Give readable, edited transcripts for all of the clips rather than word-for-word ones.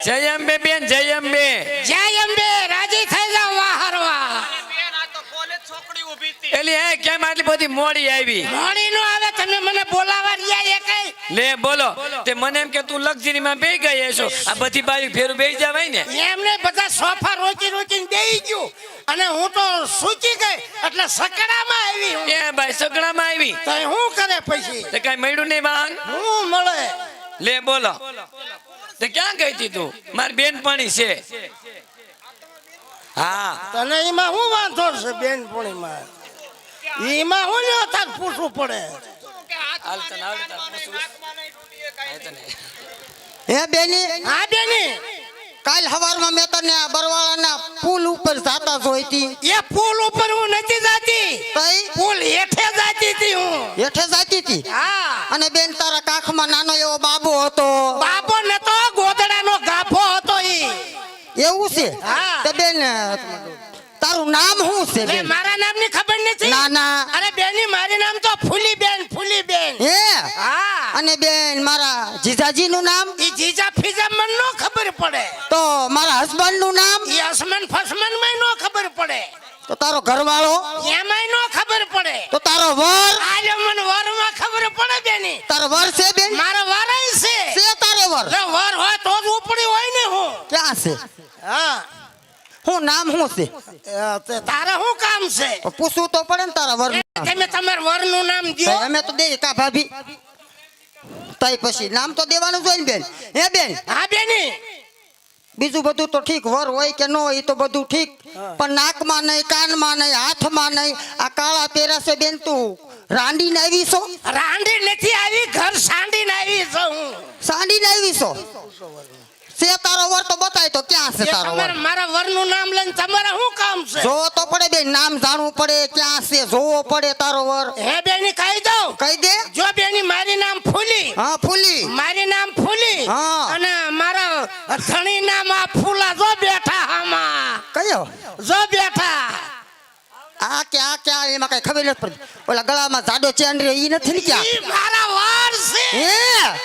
જય અંબે બેન, જય અંબે. જય અંબે. રાજી થઈ જાવ વાહરવા. એલી હે કેમ આટલી બધી મોડી આવી? મોડી નો આવે, તમે મને બોલાવા રહ્યા એ કઈ? લે બોલો. તે મને એમ કે તું લક્ઝરી માં બેહી ગઈ છો. આ બધી બારી ફેરું બેહી જવાય ને. એમને બધા સોફા રોકી રોકીને બેહી ગયું અને હું તો સૂચી ગઈ એટલે સકડામાં આવી હું. એ ભાઈ સગડામાં આવી તો હું કરે પછી? તે કઈ મળ્યું નહીં વાહન? હું મળે? લે બોલો. તે ક્યાં ગઈ હતી તું? મારી બેનપણી છે. હા તને એમાં હું વાંધો છે બેનપણીમાં? એમાં હું લ્યો તાર પૂછવું પડે. હાલ તને આવડે તાર પૂછું. હા તને. હે બેની, હા બેની, કાલ હવારમાં મેં તને આ બરવાળાના પુલ ઉપર જાતા જોઈતી. એ પુલ ઉપર હું નથી જાતી, કઈ પુલ હેઠે જાતી હતી હું. હેઠે જાતી હતી? હા. અને બેન તારા કાખમાં નાનો એવો બાબો હતો. બાબો નતો, ગોદડાનો ગાભો હતો ઈ. એવું છે? હા. તો બેન તારું નામ શું છે લે, બેન? મારા નામની ખબર નથી? ના ના. અરે બેની, મારી નામ તો ફૂલીબેન, ફૂલીબેન. હે? હા. અને બેન મારા જીજાજી નું નામ? ઈ જીજા ફીજા મને નો ખબર પડે. તો મારા હસબન્ડ નું નામ? ઈ અસમન ફસમન માં નો ખબર પડે. તો તારો ઘરવાળો? એમાંય નો ખબર પડે. તો તારો વર? આજે મને વરમાં ખબર પડે બેની. તારો વર છે બેન? મારો વરાય છે. છે તારો વર? લે, વર હોય તો જ ઉપડી હોય ને હું. ક્યાં છે? હા. હું નામ શું છે? તે તારે શું કામ છે? તો પૂછવું તો પડે ને તારા વર નું નામ. તમે તમારા વરનું નામ તો દ્યો. અમે તો દઈએ કા ભાભી? તઈ પછી નામ તો દેવાનું જોઈએ ને બેન. હે બેન, હા બેની. બીજું બધું તો ઠીક, વર હોય કે ન હોય એ તો બધું ઠીક, પણ નાકમાં નહીં, કાનમાં નહીં, હાથમાં નહીં, આ કાળા પહેરાશે બેન. તું રાંડીને આવી છો? રાંડી નથી આવી, ઘર સાંડીને આવી છું હું. સાંડીને આવી છો? છે તારો વર તો બતાય તો ક્યાં છે એ તારો તમારે વર? મારા વરનું નામ લઈને તમારે શું કામ છે? જોવો તો પડે બેન, નામ જાણવું પડે, ક્યાં છે જોવો પડે તારો વર. હે બેની, કહી દઉં. કહી દે. જો બેની, મારી નામ ફૂલી. હા ફૂલી. મારી નામ ફૂલી. હા. અને મારા ધણી નામ આ ફૂલા. જો બેઠા આમાં, કયો? જો બેઠા. આ ક્યાં એમાં કઈ ખબર નથી પડતી. ઓલા ગળામાં જાડો ચેન રે ઈ નથી ને ક્યાં? ઈ મારા વર છે. હે?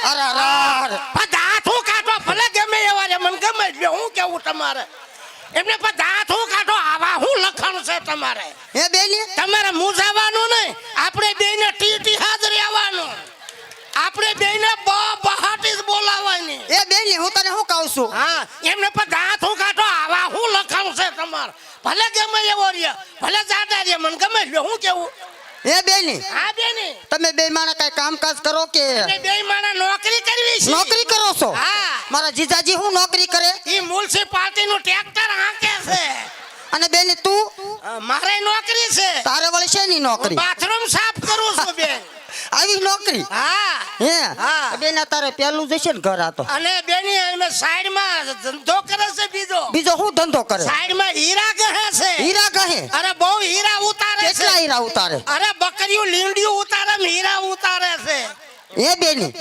અરે અરે. દાંતું કાઢો, ભલે ગમે એવા રે, મને ગમે જ. હું કેવું તમારે એમને પણ દાંતું કાઢો. આવા હું લખણ છે તમારે? હે બેની, તમારે મૂંઝાવાનું નહીં. આપણે બેયને ટીટી હાજર આવવાનું. આપણે બેયને બહાટી જ બોલાવવાની. એ બેની હું તને શું કહું છું? હા, એમને પણ દાંતું કાઢો. આવા હું લખણ છે તમારે? ભલે ગમે એવો રે, ભલે જાડા રે, મને ગમે જ. હું કેવું? હે બેની, હા બેની, તમે બે માણા કઈ કામકાજ કરો કે આપણે બેય માણસ નોકરી કરવી છે. નોકરી કરો છો? હા. મારા જીજાજી હું નોકરી કરે? ઈ મ્યુનિસિપાલિટી નું ટ્રેક્ટર હાંકે છે. અને બેની તું? મારે નોકરી છે. તારે વળી શેની નોકરી? બાથરૂમ સાફ કરું છું બેન. આવી નોકરી? હા. હે? હા. બેન આ તારે પેલું જશે ને ઘર આ તો? અને બેની અમે સાઈડમાં ધંધો કરે છે બીજો. બીજો શું ધંધો કરે? સાઈડમાં હીરા ગહે છે. હીરા કહે? અરે બહુ હીરા ઉતારે છે. કેટલા હીરા ઉતારે? અરે બકરીઓ લીંડિયું ઉતારે ને હીરા ઉતારે છે. એ બેની,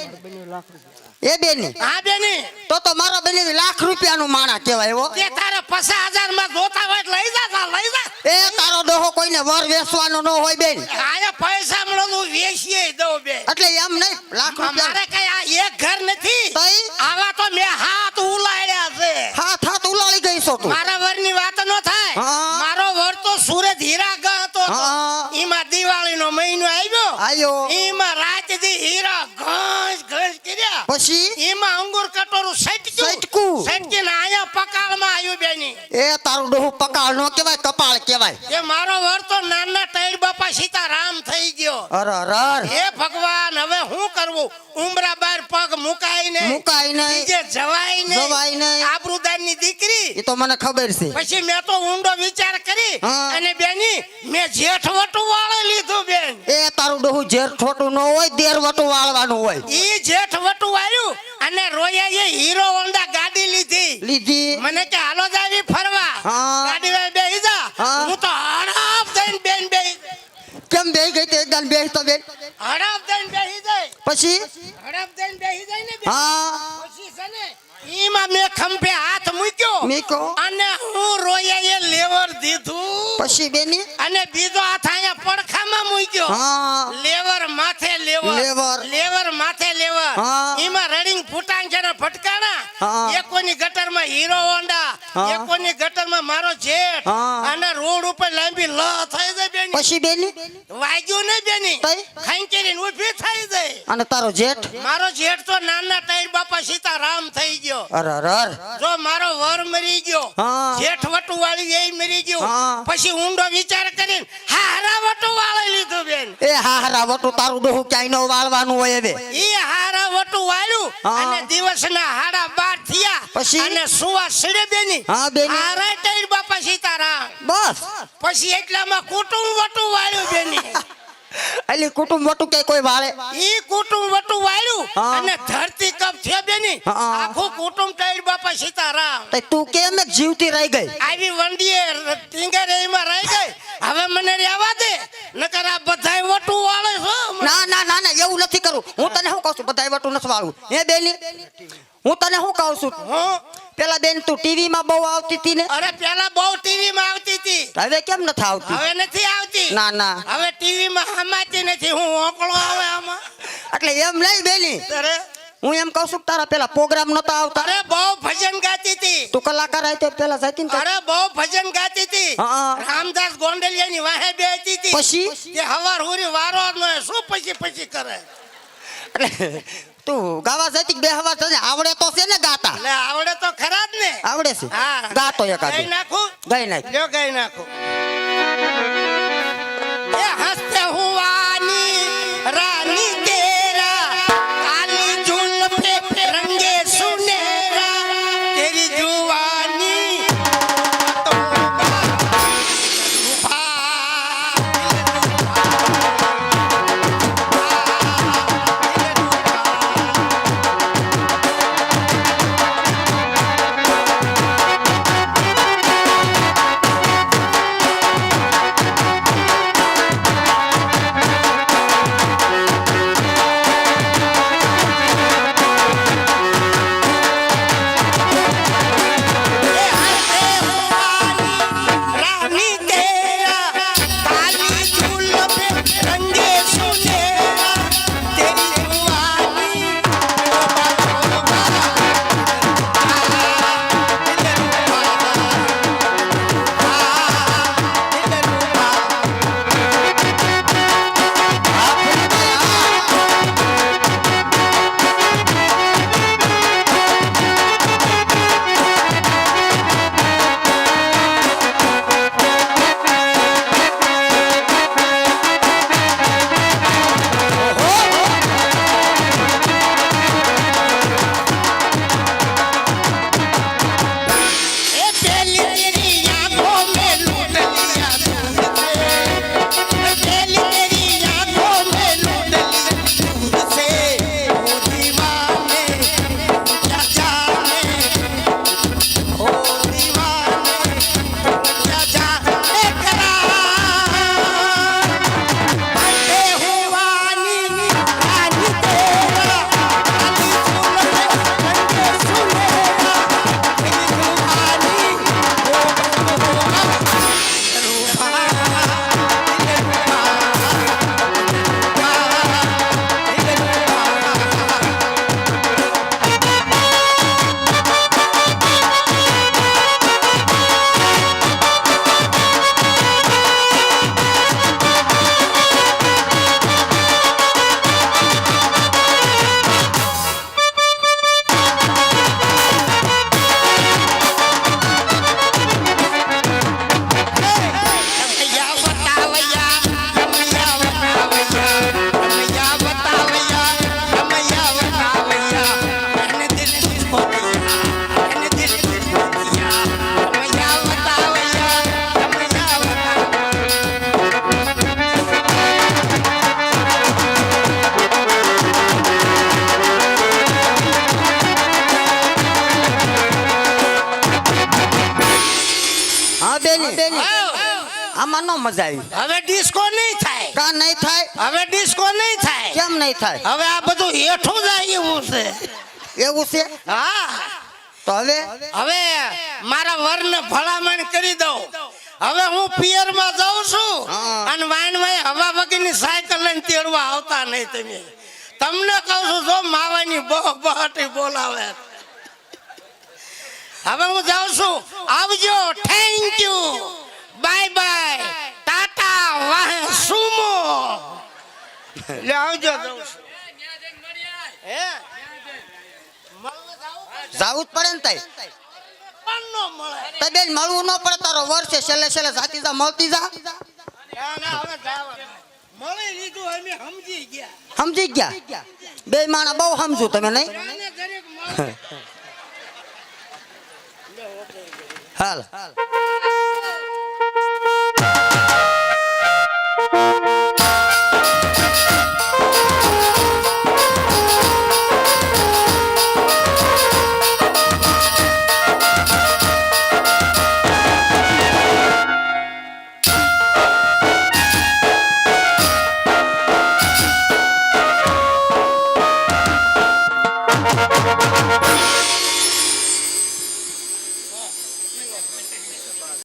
એ બેની, હા બેની, તો મારા બેની લાખ રૂપિયાનું માણા કહેવાય હો. તે તારે 50,000 માં જોતા હોય લઈ જા, લઈ જા. એ તારો ડોહો કોઈને વર વેચવાનો ન હોય બેન. આયા પૈસા મળો તો વેચીએ દઉં બેન. એટલે એમ નહીં, લાખ રૂપિયા. મારે કઈ આ એક ઘર નથી. તઈ આવા તો મેં હાથ ઉલાડ્યા છે. હાથ ઉલાળી ગઈ છો તું. મારા વરની વાત નો થાય. હા. મારો વર તો સુરત હીરા ગહતો હતો. હા. ઈમાં દિવાળીનો મહિનો આવ્યો. આયો ઈમાં રાતથી હીરા ઘસ કર્યા. પછી ઈમાં અંગુર કટોરું સટકું. સટકીને આયા પકાળમાં આવ્યું બેની. એ તારું ડોહું પકાળ નો કહેવાય, કપાળ કહેવાય. કે મારો વર તો નાના ટેડ બાપા સીતારામ થઈ ગયો. અરે અરે. હે ભગવાન, હવે શું કરવું? ઉમરા બાર પગ મુકાય ને, મુકાય નહીં, બીજે જવાય જવાય નહીં. આબરૂદારની દીકરી. એ તો મને ખબર છે. પછી મેં તો ઊંડો વિચાર કરી હા. અને બેની મેં જેઠવટું વાળી લીધું બેન. એ તારું ડોહું ઝેર ખોટું ન હોય, દેરવટું વાળવાનું હોય. ઈ જેઠવટું વાળ્યું અને રોયાએ હીરો હોન્ડા ગાડી લીધી. મને કે હાલો જાવી ફરવા. હા. ગાડી માં બેહી જા. હા. હું તો હડપ દઈને બેન બેહી. કેમ બેહી ગઈ તે એકદમ બેહી તો બેન? હડપ દઈને બેહી જાય. પછી? હડપ દઈને બેહી જાય ને બેન. હા. પછી છે ને ઈમાં મેં ખંભે હાથ મૂક્યો અને હું રોયાએ લેવર દીધું. પછી બેની? અને બીજો હાથ અહીંયા પડખામાં મૂક્યો. હા. લેવર માથે લેવર. લેવર. લેવર માથે લેવા હા. એમાં રડિંગ ફૂટાંગ છે ને ફટકાણા હા. એકોની ગટરમાં હીરો હોન્ડા હા. એકોની ગટરમાં મારો જેઠ હા. અને રોડ ઉપર લાંબી લ થઈ જાય બેની પછી બેની વાગ્યું નહીં બેની તઈ? ખાંચેરીને ઊભી થઈ જાય અને તારો જેઠ મારો જેઠ તો નાના ટાઈર બાપા સીતારામ થઈ ગયો અરર જો મારો વર મરી ગયો હા. જેઠ વટુ વાળી એ મરી ગયો હા. પછી ઊંડો વિચાર કરીને હારા વટુ વાળી લીધું બેન એ હારા વટુ તારું ડોહું ક્યાંય નો વાળવાનું હોય હવે ઈ હારા વટુ વાળ્યું હા. અને દિવસના હાડા 12 થયા પછી? અને સુવા સડે બેની હા, બેની. હારા ટાઈર બાપા સીતારામ બસ પછી એટલામાં કુટુંબ વટુ વાળ્યું બેની એટલે કુટુંબ વટુ કે કોઈ વાળે ઈ કુટુંબ વટુ વાળ્યું હા. અને ધરતી કપ છે બેની હા. આખું કુટુંબ ટાઈર બાપા સીતારામ તો તું કેમ એક જીવતી રહી ગઈ આવી વંડીએ ટીંગરે એમાં રહી ગઈ હવે મને રહેવા દે નકર આ બધાય વટુ વાળે છો ના ના ના ના એવું નથી કરું હું તને શું કહું છું બધાય વટુ નથી વાળું હે બેની હું તને શું કહું છું હું પેલા બેન તું ટીવી માં બહુ આવતી હતી ને અરે પેલા બહુ ટીવી માં આવતી હતી હવે કેમ નથી આવતી હવે નથી આવતી ના ના હવે ટીવી માં હમાતી નથી હું ઓકળો આવે આમાં એટલે એમ નહીં બેની અરે હું એમ કહું છું કે તારા પેલા પ્રોગ્રામ નતા આવતા અરે બહુ ભજન ગાતી હતી તું કલાકાર આવી તો પેલા જતી ને અરે બહુ ભજન ગાતી હતી હા. રામદાસ ગોંડલિયાની વાહે બેસતી હતી પછી? તે હવાર હુરી વારો જ ન શું પછી કરે એટલે તું ગાવા જતી બે હવા તને આવડે તો છે ને ગાતા એટલે આવડે તો ખરા જ ને આવડે છે હા ગાતો એકાદ ગાઈ નાખું ગાઈ નાખ લ્યો ગાઈ નાખું એ હસતે હુવાની રાની તેરા કાલી जुल्फे रंगे सुनेरा तेरी जुवानी तो रानी तेरा काली जुल्फे रंगे सुनेरा तेरी जुवानी ए पहली तेरी आंखों में लूट लिया तुझसे पहली तेरी आंखों में लूट लिया तुझसे ओ दीवाने क्या जाने ओ दीवाने क्या जाने करार बंदे हुआनी रानी तेरा काली जुल्फे रंगे सुनेरा तेरी जुबानी रमैया बतावैया रमैया बतावैया रमैया बतावैया मैंने दिल तुझको दिया मैंने दिल तुझको दिया रमैया बतावैया रमैया बतावैया હા બેની આમાં નો મજા આવી હવે ડિસ્કો નહીં થાય કા નહીં થાય હવે ડિસ્કો નહીં થાય કેમ નહીં થાય હવે આ બધું હેઠું જાય એવું છે એવું છે હા તો હવે હવે મારા વરને ભલામણ કરી દઉં હવે હું પિયરમાં જાઉં છું હા. અને વાઈનમાં હવા વગરની સાયકલ લઈને તેડવા આવતા નહીં તમે તમને કહું છું જો માવાની બહટી બોલાવે. હવે હું જાઉં છું. આવજો. Thank you. Bye bye. Tata વાહે સુમો. લે આવજો. જાઉં છું. હે મળવા જાઉં જાવું જ પડે ને તઈ પણ નો મળે. તો બેન મળવું ન પડે તારો વર્ષે છેલ્લે છેલ્લે જાતી જા મળતી જા ના ના હવે જાવા મળી લીધું અમે સમજી ગયા. સમજી ગયા બે માણા બહુ સમજુ તમે નહીં આને જરીક મળે. હાલ